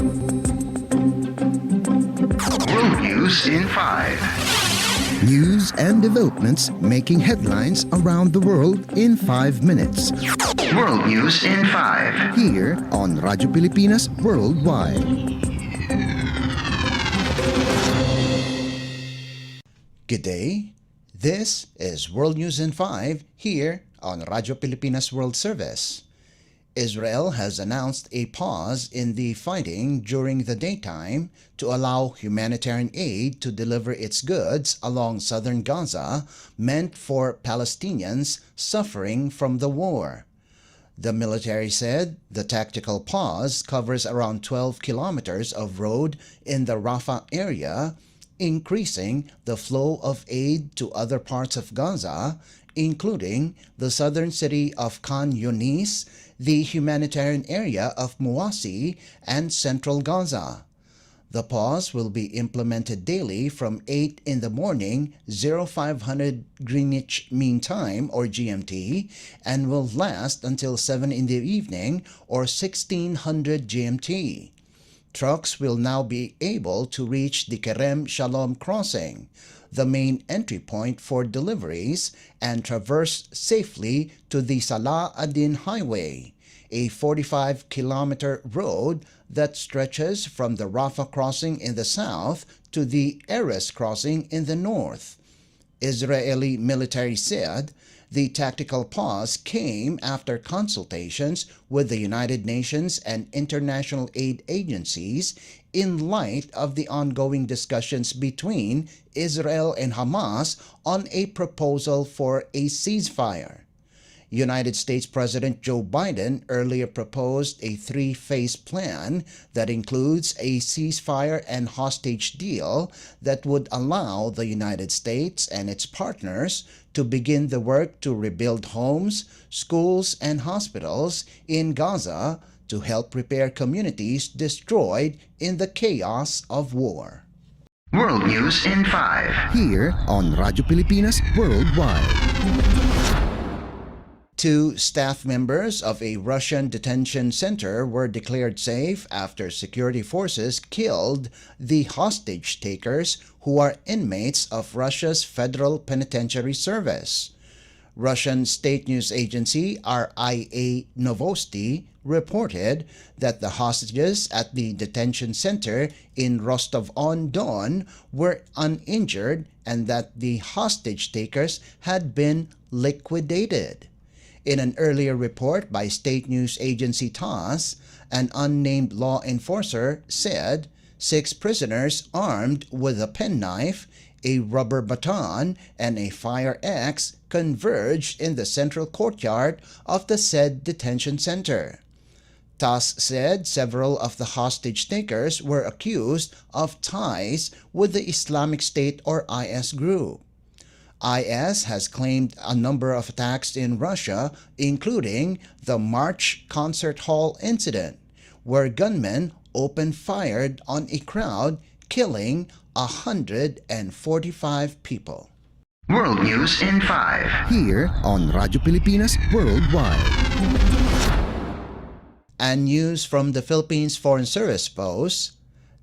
World News in 5. News and developments making headlines around the world in 5 minutes. World News in 5. Here on Radyo Pilipinas Worldwide. Good day. This is World News in 5 here on Radyo Pilipinas World Service. Israel has announced a pause in the fighting during the daytime to allow humanitarian aid to deliver its goods along southern Gaza meant for Palestinians suffering from the war. The military said the tactical pause covers around 12 kilometers of road in the Rafah area, increasing the flow of aid to other parts of Gaza, including the southern city of Khan Yunis, the humanitarian area of Muwasi, and central Gaza. The pause will be implemented daily from 8 in the morning, 0500 Greenwich Mean Time or GMT, and will last until 7 in the evening or 1600 GMT. Trucks will now be able to reach the Kerem Shalom crossing, the main entry point for deliveries, and traverse safely to the Salah ad-Din Highway, a 45-kilometer road that stretches from the Rafah crossing in the south to the Erez crossing in the north. Israeli military said the tactical pause came after consultations with the United Nations and international aid agencies in light of the ongoing discussions between Israel and Hamas on a proposal for a ceasefire. United States President Joe Biden earlier proposed a three-phase plan that includes a ceasefire and hostage deal that would allow the United States and its partners to begin the work to rebuild homes, schools, and hospitals in Gaza to help repair communities destroyed in the chaos of war. World News in 5. Here on Radyo Pilipinas Worldwide. Two staff members of a Russian detention center were declared safe after security forces killed the hostage takers who are inmates of Russia's Federal Penitentiary Service. Russian state news agency RIA Novosti reported that the hostages at the detention center in Rostov-on-Don were uninjured and that the hostage takers had been liquidated. In an earlier report by state news agency TASS, an unnamed law enforcer said 6 prisoners armed with a penknife, a rubber baton, and a fire axe converged in the central courtyard of the said detention center. TASS said several of the hostage takers were accused of ties with the Islamic State or IS group. IS has claimed a number of attacks in Russia, including the March Concert Hall incident, where gunmen opened fire on a crowd, killing 145 people. World News in 5. Here on Radyo Pilipinas Worldwide. And news from the Philippines Foreign Service posts,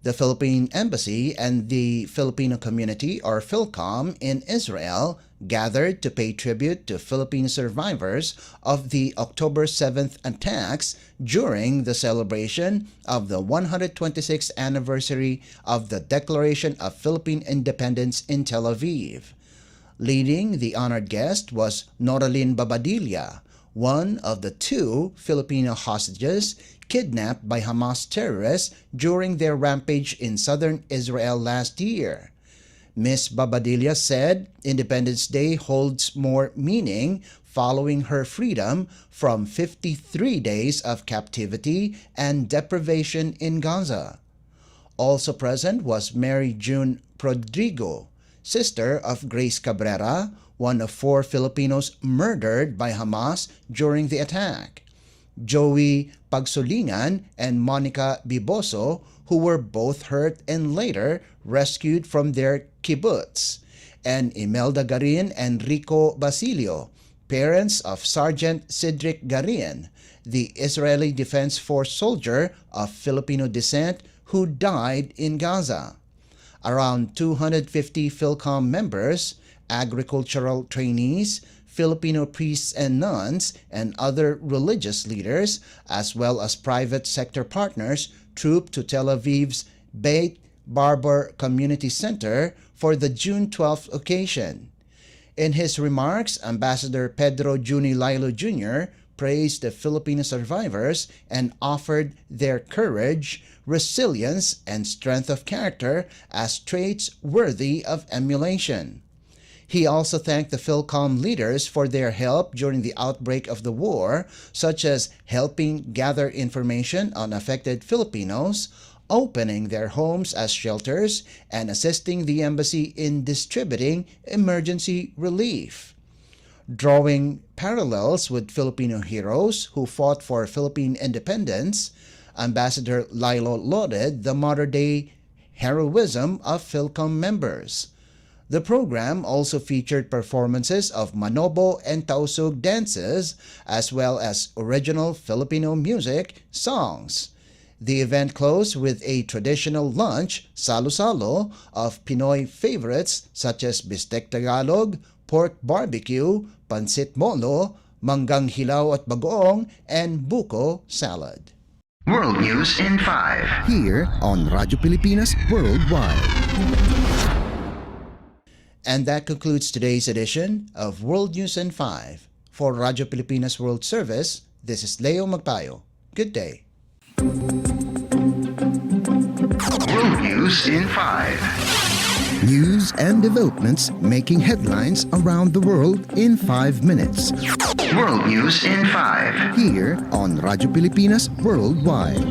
the Philippine Embassy and the Filipino community, or PhilCom, in Israel gathered to pay tribute to Filipino survivors of the October 7th attacks during the celebration of the 126th anniversary of the Declaration of Philippine Independence in Tel Aviv. Leading the honored guest was Noraline Babadilla, one of the 2 Filipino hostages kidnapped by Hamas terrorists during their rampage in southern Israel last year. Ms. Babadilla said Independence Day holds more meaning following her freedom from 53 days of captivity and deprivation in Gaza. Also present was Mary June Prodrigo, sister of Grace Cabrera, one of 4 Filipinos murdered by Hamas during the attack. Joey Pagsulingan and Monica Biboso, who were both hurt and later rescued from their kibbutz, and Imelda Garin and Rico Basilio, parents of Sergeant Cedric Garian, the Israeli Defense Force soldier of Filipino descent who died in Gaza. Around 250 PhilCom members, agricultural trainees, Filipino priests and nuns, and other religious leaders, as well as private sector partners, trooped to Tel Aviv's Beit Barber Community Center for the June 12th occasion. In his remarks, Ambassador Pedro Juni Lilo Jr. praised the Filipino survivors and offered their courage, resilience, and strength of character as traits worthy of emulation. He also thanked the PhilCom leaders for their help during the outbreak of the war, such as helping gather information on affected Filipinos, opening their homes as shelters, and assisting the embassy in distributing emergency relief. Drawing parallels with Filipino heroes who fought for Philippine independence, Ambassador Lilo lauded the modern-day heroism of PhilCom members. The program also featured performances of Manobo and Tausug dances, as well as original Filipino music, songs. The event closed with a traditional lunch, salo-salo, of Pinoy favorites such as Bistek Tagalog, pork barbecue, pansit molo, manggang hilaw at bagoong, and buko salad. World News in 5. Here on Radyo Pilipinas Worldwide. And that concludes today's edition of World News in 5. For Radyo Pilipinas World Service, this is Leo Magpayo. Good day. World News in 5. News and developments making headlines around the world in 5 minutes. World News in 5. Here on Radyo Pilipinas Worldwide.